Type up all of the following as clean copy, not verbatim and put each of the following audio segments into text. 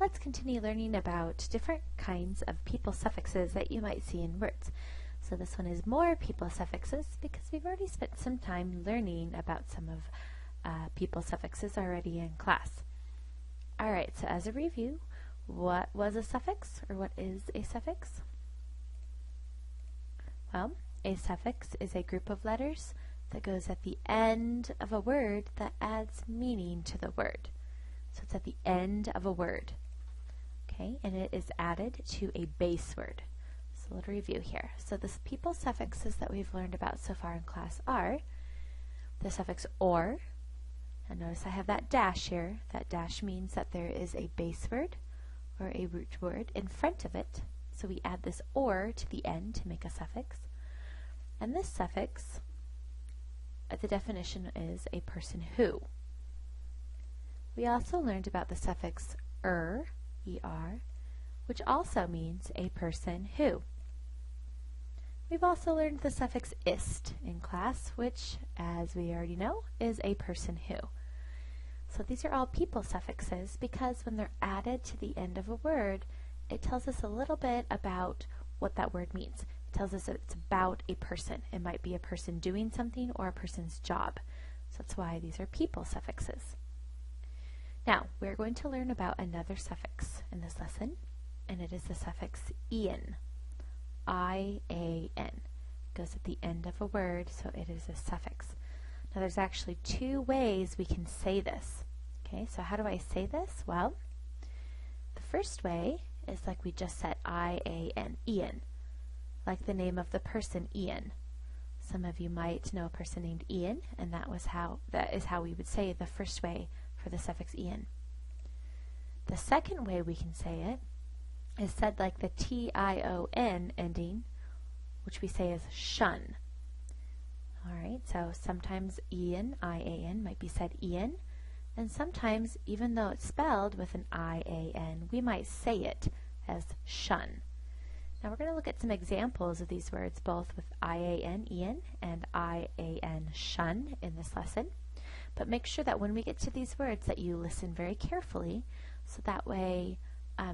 let's continue learning about different kinds of people suffixes that you might see in words. So this one is more people suffixes because we've already spent some time learning about some of people suffixes already in class. Alright, so as a review, what was a suffix, or what is a suffix? Well, a suffix is a group of letters that goes at the end of a word that adds meaning to the word. So it's at the end of a word. Okay, and it is added to a base word. So a little review here. So the people suffixes that we've learned about so far in class are the suffix or. And notice I have that dash here. That dash means that there is a base word or a root word in front of it. So we add this or to the end to make a suffix. And this suffix, the definition is a person who. We also learned about the suffix er, which also means a person who. We've also learned the suffix ist in class, which, as we already know, is a person who. So these are all people suffixes because when they're added to the end of a word, it tells us a little bit about what that word means. It tells us that it's about a person. It might be a person doing something or a person's job. So that's why these are people suffixes. Now, we're going to learn about another suffix in this lesson, and it is the suffix ian. I-A-N. It goes at the end of a word, so it is a suffix. Now, there's actually two ways we can say this. Okay, so how do I say this? Well, the first way is like we just said, I-A-N, Ian, like the name of the person, Ian. Some of you might know a person named Ian, and that is how we would say the first way for the suffix ian. The second way we can say it is said like the T-I-O-N ending, which we say is shun. Alright, so sometimes Ian, I-A-N, might be said Ian, and sometimes, even though it's spelled with an I-A-N, we might say it as shun. Now we're going to look at some examples of these words, both with I-A-N, Ian, and I-A-N, shun, in this lesson. But make sure that when we get to these words that you listen very carefully, so that way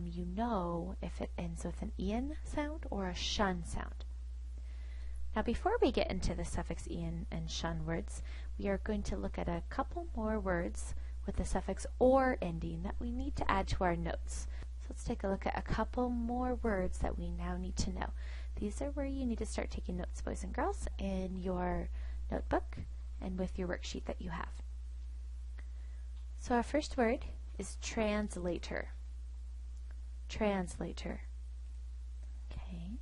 you know if it ends with an ian sound or a shun sound. Now before we get into the suffix ian and shun words, we are going to look at a couple more words with the suffix or ending that we need to add to our notes. So let's take a look at a couple more words that we now need to know. These are where you need to start taking notes, boys and girls, in your notebook and with your worksheet that you have. So our first word is translator. Translator. Okay,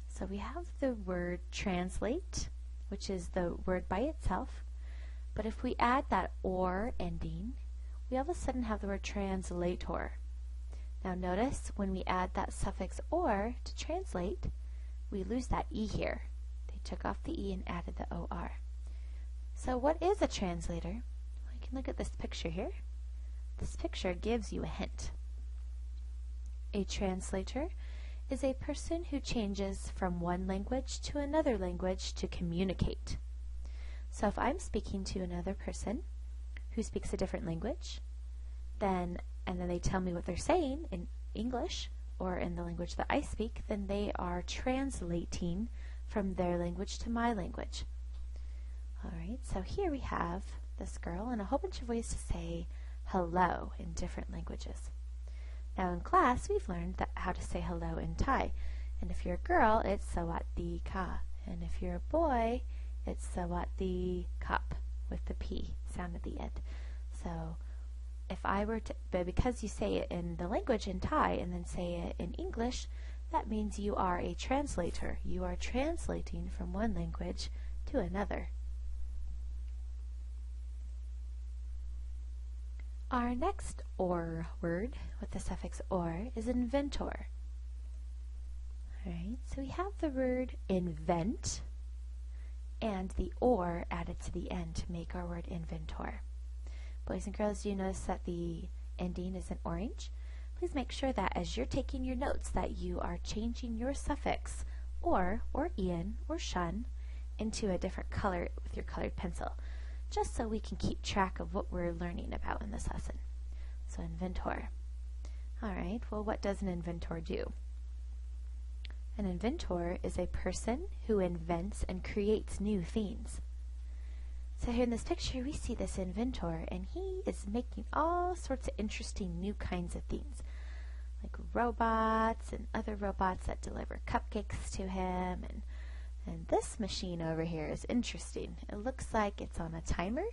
so we have the word translate, which is the word by itself, but if we add that or ending, we all of a sudden have the word translator. Now notice when we add that suffix or to translate, we lose that E here. They took off the E and added the OR. So what is a translator? Well, you can look at this picture here. This picture gives you a hint. A translator is a person who changes from one language to another language to communicate. So if I'm speaking to another person who speaks a different language, and then they tell me what they're saying in English or in the language that I speak, then they are translating from their language to my language. Alright, so here we have this girl and a whole bunch of ways to say hello in different languages. Now in class we've learned how to say hello in Thai, and if you're a girl it's sawatdee ka, and if you're a boy it's sawatdee kap with the P sound at the end. So if I were to, but because you say it in the language in Thai and then say it in English, that means you are a translator. You are translating from one language to another. Our next or word with the suffix or is inventor. Alright, so we have the word invent and the or added to the end to make our word inventor. Boys and girls, do you notice that the ending is in orange? Please make sure that as you're taking your notes that you are changing your suffix or ian or shun into a different color with your colored pencil, just so we can keep track of what we're learning about in this lesson. So inventor. All right, well, what does an inventor do? An inventor is a person who invents and creates new things. So here in this picture, we see this inventor, and he is making all sorts of interesting new kinds of things, like robots and other robots that deliver cupcakes to him. And this machine over here is interesting. It looks like it's on a timer,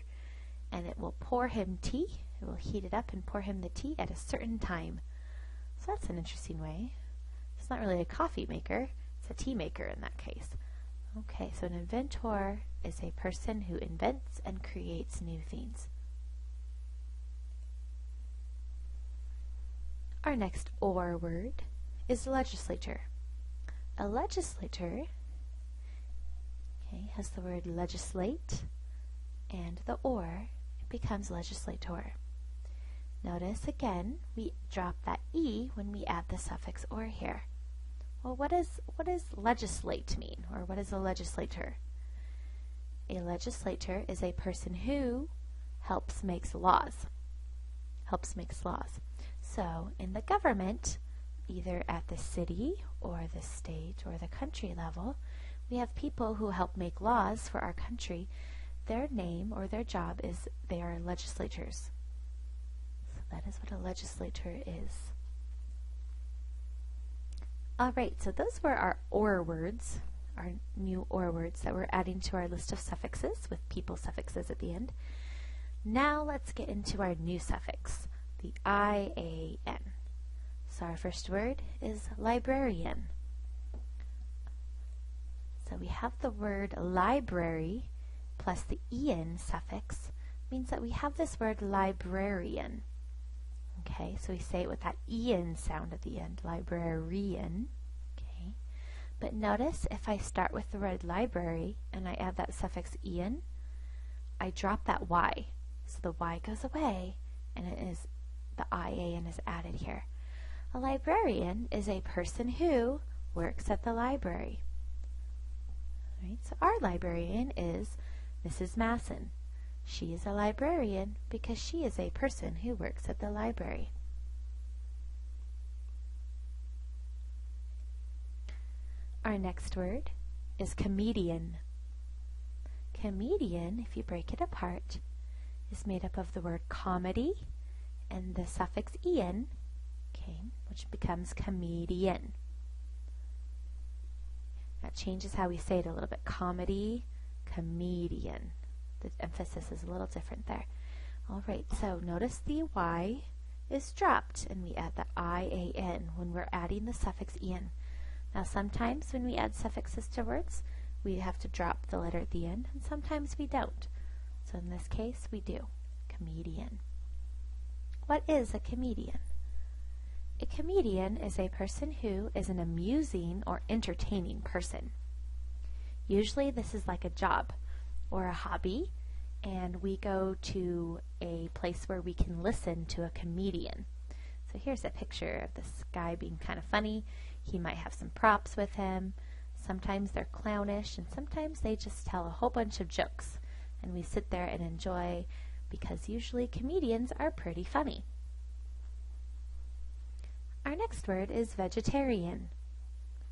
and it will pour him tea. It will heat it up and pour him the tea at a certain time. So that's an interesting way. It's not really a coffee maker, it's a tea maker in that case. Okay, so an inventor is a person who invents and creates new things. Our next or word is legislator. A legislator, okay, has the word legislate and the or, it becomes legislator. Notice again, we drop that E when we add the suffix or here. Well, what does legislate mean, or what is a legislator? A legislator is a person who helps makes laws. So in the government, either at the city or the state or the country level, we have people who help make laws for our country. Their name or their job is they are legislators. So that is what a legislator is. Alright, so those were our or words, our new or words that we're adding to our list of suffixes with people suffixes at the end. Now let's get into our new suffix, the IAN. So our first word is librarian. So we have the word library plus the ian suffix means that we have this word librarian. Okay, so we say it with that ian sound at the end, librarian. Okay, but notice if I start with the word library and I add that suffix ian, I drop that y. So the y goes away and it is the IAN is added here. A librarian is a person who works at the library. Right, so our librarian is Mrs. Masson. She is a librarian because she is a person who works at the library. Our next word is comedian. Comedian, if you break it apart, is made up of the word comedy and the suffix ian, okay, which becomes comedian. That changes how we say it a little bit. Comedy, comedian. The emphasis is a little different there. Alright, so notice the y is dropped and we add the IAN when we're adding the suffix ian. Now sometimes when we add suffixes to words, we have to drop the letter at the end, and sometimes we don't. So in this case, we do. Comedian. What is a comedian? A comedian is a person who is an amusing or entertaining person. Usually this is like a job or a hobby, and we go to a place where we can listen to a comedian. So here's a picture of this guy being kind of funny. He might have some props with him. Sometimes they're clownish, and sometimes they just tell a whole bunch of jokes, and we sit there and enjoy, because usually comedians are pretty funny. Our next word is vegetarian.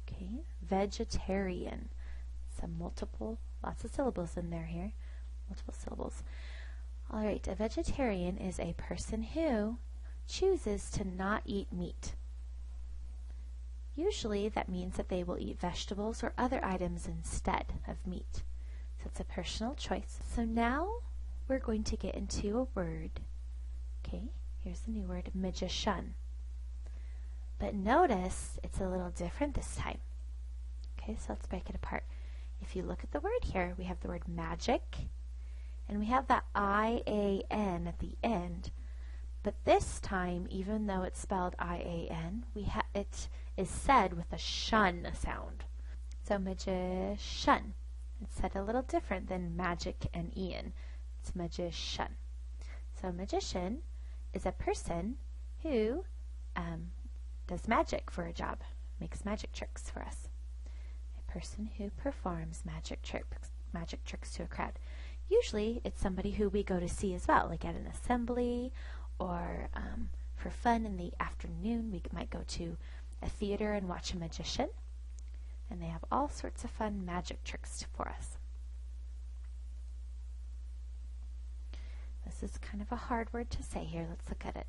Okay, vegetarian. Some lots of syllables in there here. Multiple syllables. Alright, a vegetarian is a person who chooses to not eat meat. Usually that means that they will eat vegetables or other items instead of meat. So it's a personal choice. So now we're going to get into a word. Okay, here's the new word, magician. But notice it's a little different this time. Okay, so let's break it apart. If you look at the word here, we have the word magic, and we have that IAN at the end. But this time, even though it's spelled IAN, it is said with a shun sound. So magician. It's said a little different than magic and Ian. It's magician. So a magician is a person who does magic for a job, makes magic tricks for us. A person who performs magic tricks to a crowd. Usually it's somebody who we go to see as well, like at an assembly or for fun in the afternoon, we might go to a theater and watch a magician. And they have all sorts of fun magic tricks for us. This is kind of a hard word to say here. Let's look at it.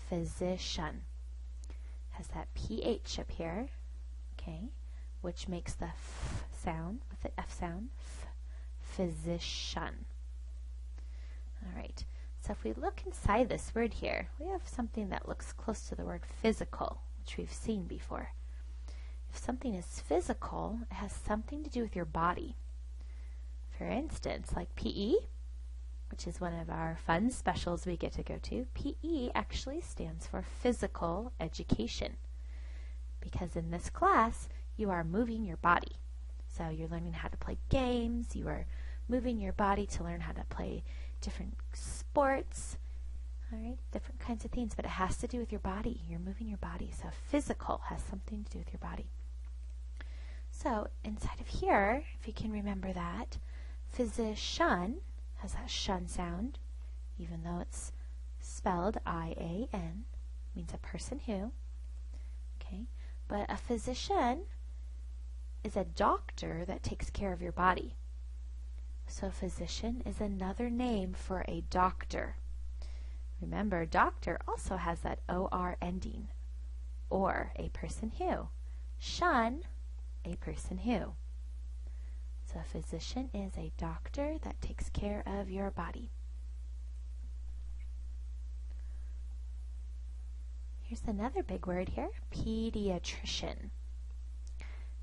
Physician. Has that PH up here, okay, which makes the F sound with the F sound. Physician. All right. So if we look inside this word here, we have something that looks close to the word physical, which we've seen before. If something is physical, it has something to do with your body. For instance, like PE, which is one of our fun specials we get to go to, PE actually stands for physical education. Because in this class, you are moving your body. So you're learning how to play games, you are moving your body to learn how to play different sports, all right, different kinds of things, but it has to do with your body. You're moving your body. So physical has something to do with your body. So inside of here, if you can remember that, physician has that shun sound, even though it's spelled I-A-N, means a person who, okay, but a physician is a doctor that takes care of your body. So physician is another name for a doctor. Remember, doctor also has that O-R ending, or a person who. Shun, a person who. So a physician is a doctor that takes care of your body. Here's another big word here, pediatrician.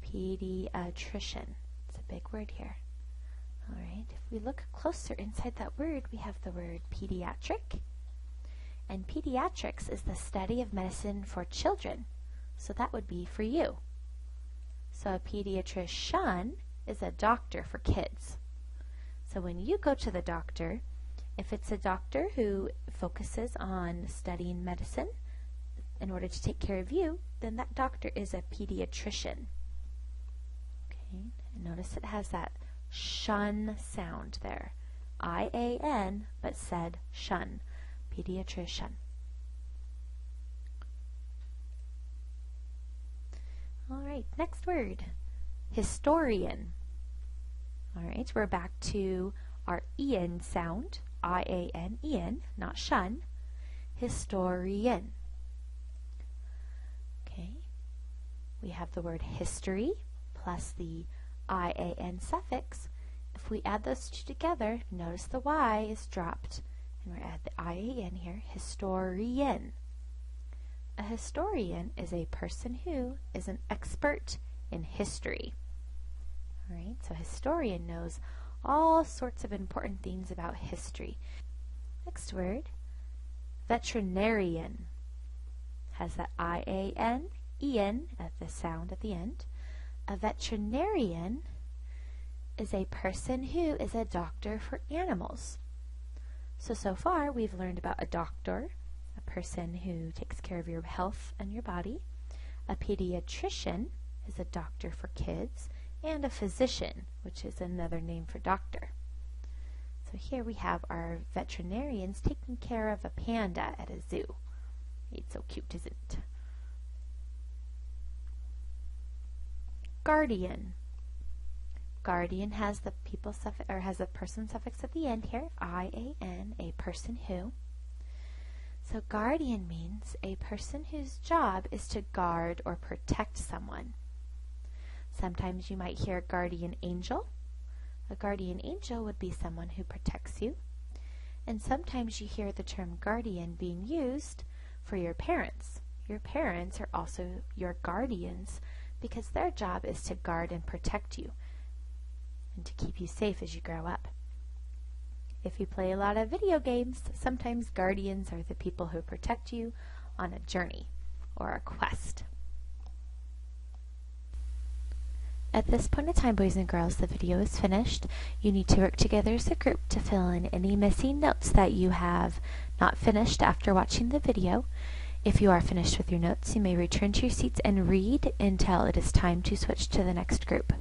Pediatrician. It's a big word here. All right, if we look closer inside that word, we have the word pediatric. And pediatrics is the study of medicine for children. So that would be for you. So a pediatrician is a doctor for kids. So when you go to the doctor, if it's a doctor who focuses on studying medicine in order to take care of you, then that doctor is a pediatrician. Okay, and notice it has that shun sound there. I-A-N, but said shun. Pediatrician. All right, next word. Historian. All right, we're back to our E-N sound. I-A-N-E-N, not shun. Historian. Okay, we have the word history plus the I-A-N suffix. If we add those two together, notice the Y is dropped. And we're at the I-A-N here, historian. A historian is a person who is an expert in history. All right, so historian knows all sorts of important things about history. Next word, veterinarian. Has that I-A-N-E-N at the sound at the end. A veterinarian is a person who is a doctor for animals. So far we've learned about a doctor, a person who takes care of your health and your body. A pediatrician is a doctor for kids, and a physician, which is another name for doctor. So here we have our veterinarians taking care of a panda at a zoo. It's so cute, isn't it? Guardian. Guardian has the people suffix, or has a person suffix at the end here, I-A-N, a person who. So guardian means a person whose job is to guard or protect someone. Sometimes you might hear guardian angel. A guardian angel would be someone who protects you. And sometimes you hear the term guardian being used for your parents. Your parents are also your guardians because their job is to guard and protect you and to keep you safe as you grow up. If you play a lot of video games, sometimes guardians are the people who protect you on a journey or a quest. At this point in time, boys and girls, the video is finished. You need to work together as a group to fill in any missing notes that you have not finished after watching the video. If you are finished with your notes, you may return to your seats and read until it is time to switch to the next group.